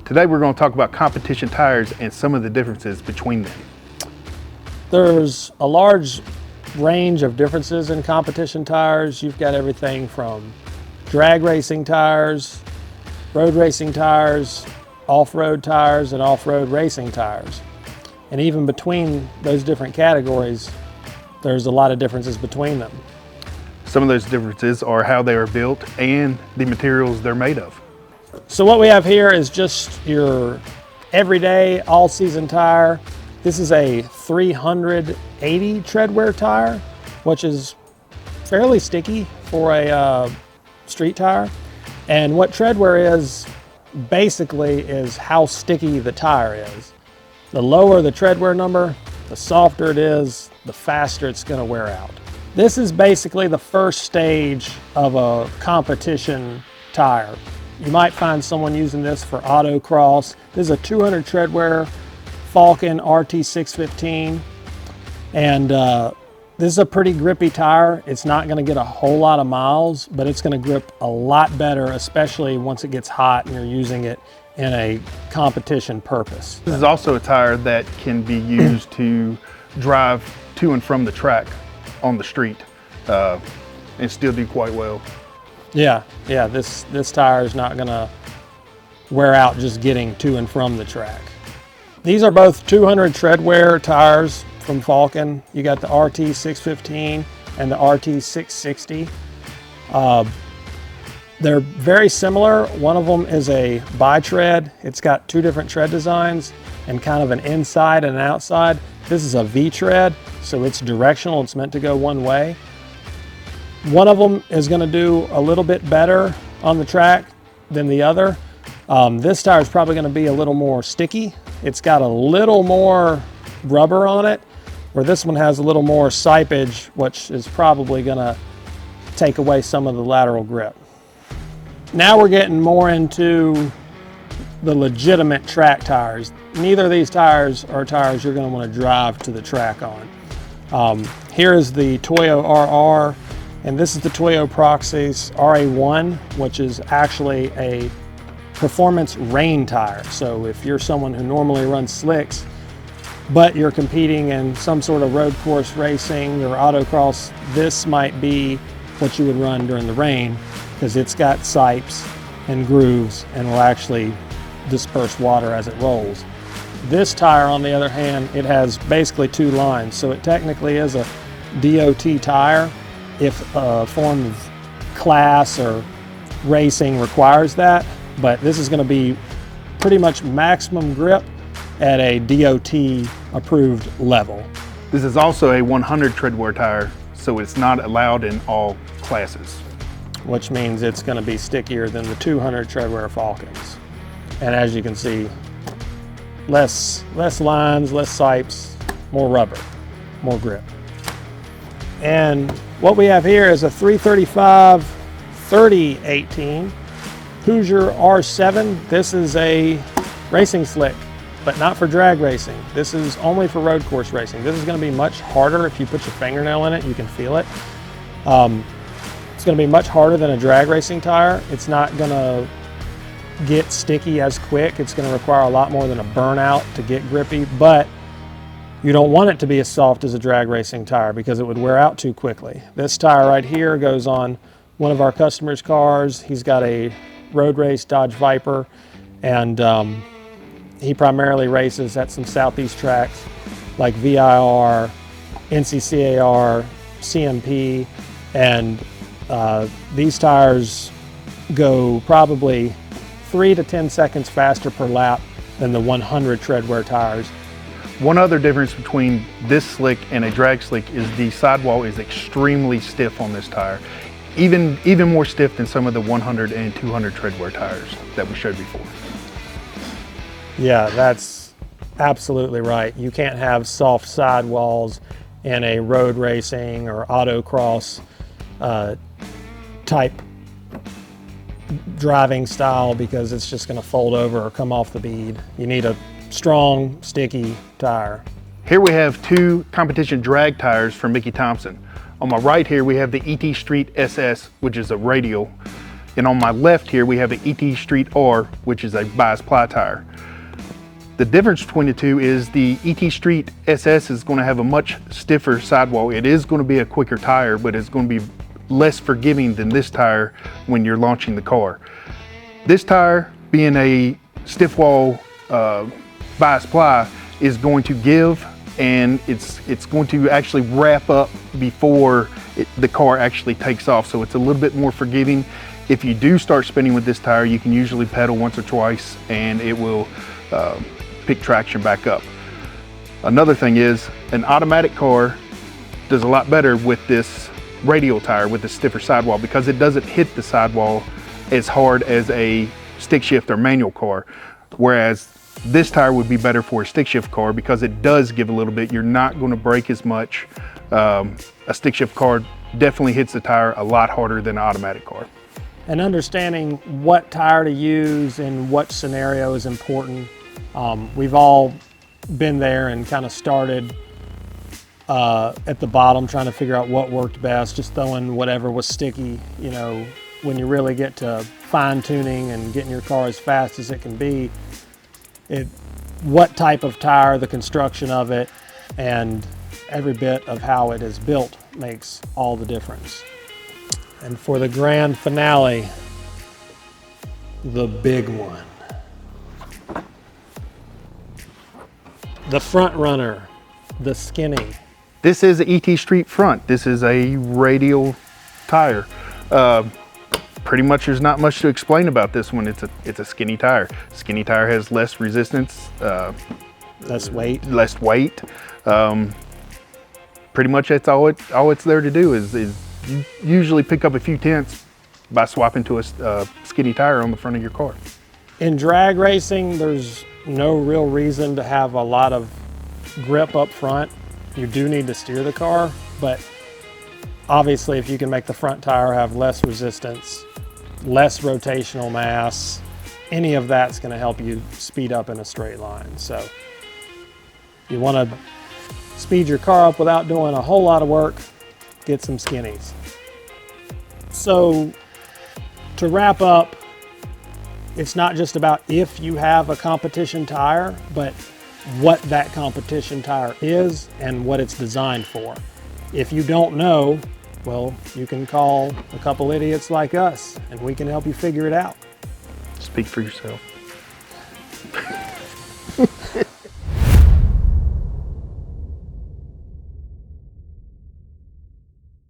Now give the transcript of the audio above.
Today we're going to talk about competition tires and some of the differences between them. There's a large range of differences in competition tires. You've got everything from drag racing tires, road racing tires, off-road tires, and off-road racing tires. And even between those different categories, there's a lot of differences between them. Some of those differences are how they are built and the materials they're made of. So what we have here is just your everyday all-season tire. This is a 380 tread wear tire, which is fairly sticky for a street tire. And what tread wear is basically is how sticky the tire is. The lower the tread wear number, the softer it is, the faster it's going to wear out. This is basically the first stage of a competition tire. You might find someone using this for autocross. This is a 200 tread wear Falken RT615, and this is a pretty grippy tire. It's not going to get a whole lot of miles, but it's going to grip a lot better, especially once it gets hot and you're using it in a competition purpose. This is also a tire that can be used to drive to and from the track on the street and still do quite well. Yeah, this tire is not going to wear out just getting to and from the track. These are both 200 tread wear tires from Falken. You got the RT615 and the RT660. They're very similar. One of them is a bi-tread. It's got two different tread designs and kind of an inside and an outside. This is a V-tread, so it's directional. It's meant to go one way. One of them is going to do a little bit better on the track than the other. This tire is probably going to be a little more sticky. It's got a little more rubber on it, where this one has a little more sipage, which is probably going to take away some of the lateral grip. Now we're getting more into the legitimate track tires. Neither of these tires are tires you're going to want to drive to the track on. Here is the Toyo RR, and this is the Toyo Proxys RA1, which is actually a performance rain tire. So if you're someone who normally runs slicks, but you're competing in some sort of road course racing or autocross, this might be what you would run during the rain, because it's got sipes and grooves and will actually disperse water as it rolls. This tire, on the other hand, it has basically two lines, so it technically is a DOT tire if a form of class or racing requires that, but this is going to be pretty much maximum grip at a DOT approved level. This is also a 100 tread wear tire, so it's not allowed in all classes. Which means it's going to be stickier than the 200 tread wear Falkens. And as you can see, less lines, less sipes, more rubber, more grip. And what we have here is a 335 3018 Hoosier R7. This is a racing slick, but not for drag racing. This is only for road course racing. This is going to be much harder. If you put your fingernail in it, you can feel it. It's going to be much harder than a drag racing tire. It's not going to get sticky as quick. It's going to require a lot more than a burnout to get grippy, but you don't want it to be as soft as a drag racing tire because it would wear out too quickly. This tire right here goes on one of our customers' cars. He's got a road race Dodge Viper, and he primarily races at some southeast tracks like VIR, NCCAR, CMP, and these tires go probably 3 to 10 seconds faster per lap than the 100 tread wear tires. One other difference between this slick and a drag slick is the sidewall is extremely stiff on this tire. Even more stiff than some of the 100 and 200 tread wear tires that we showed before. Yeah, that's absolutely right. You can't have soft sidewalls in a road racing or autocross type driving style because it's just going to fold over or come off the bead. You need a strong, sticky tire. Here we have two competition drag tires from Mickey Thompson. On my right here we have the ET Street SS, which is a radial And on my left here, we have an ET Street R, which is a bias ply tire. The difference between the two is the ET Street SS is going to have a much stiffer sidewall. It is going to be a quicker tire, but it's going to be less forgiving than this tire when you're launching the car. This tire, being a stiff wall bias ply, is going to give, and it's going to actually wrap up before the car actually takes off. So it's a little bit more forgiving. If you do start spinning with this tire, you can usually pedal once or twice and it will pick traction back up. Another thing is, an automatic car does a lot better with this radial tire with the stiffer sidewall because it doesn't hit the sidewall as hard as a stick shift or manual car. Whereas this tire would be better for a stick shift car because it does give a little bit. You're not going to brake as much. A stick shift car definitely hits the tire a lot harder than an automatic car. And understanding what tire to use in what scenario is important. We've all been there and kind of started at the bottom trying to figure out what worked best, just throwing whatever was sticky. You know, when you really get to fine tuning and getting your car as fast as it can be, what type of tire, the construction of it, and every bit of how it is built makes all the difference. And for the grand finale, the big one. The front runner, the skinny. This is an ET Street front. This is a radial tire. Pretty much there's not much to explain about this one. It's a skinny tire. Skinny tire has less resistance. Less weight. Less weight. Pretty much that's all it's there to do is you usually pick up a few tenths by swapping to a skinny tire on the front of your car. In drag racing, there's no real reason to have a lot of grip up front. You do need to steer the car, but obviously if you can make the front tire have less resistance, less rotational mass, any of that's going to help you speed up in a straight line. So you want to speed your car up without doing a whole lot of work, get some skinnies. So to wrap up, it's not just about if you have a competition tire, but what that competition tire is and what it's designed for. If you don't know, well, you can call a couple idiots like us and we can help you figure it out. Speak for yourself.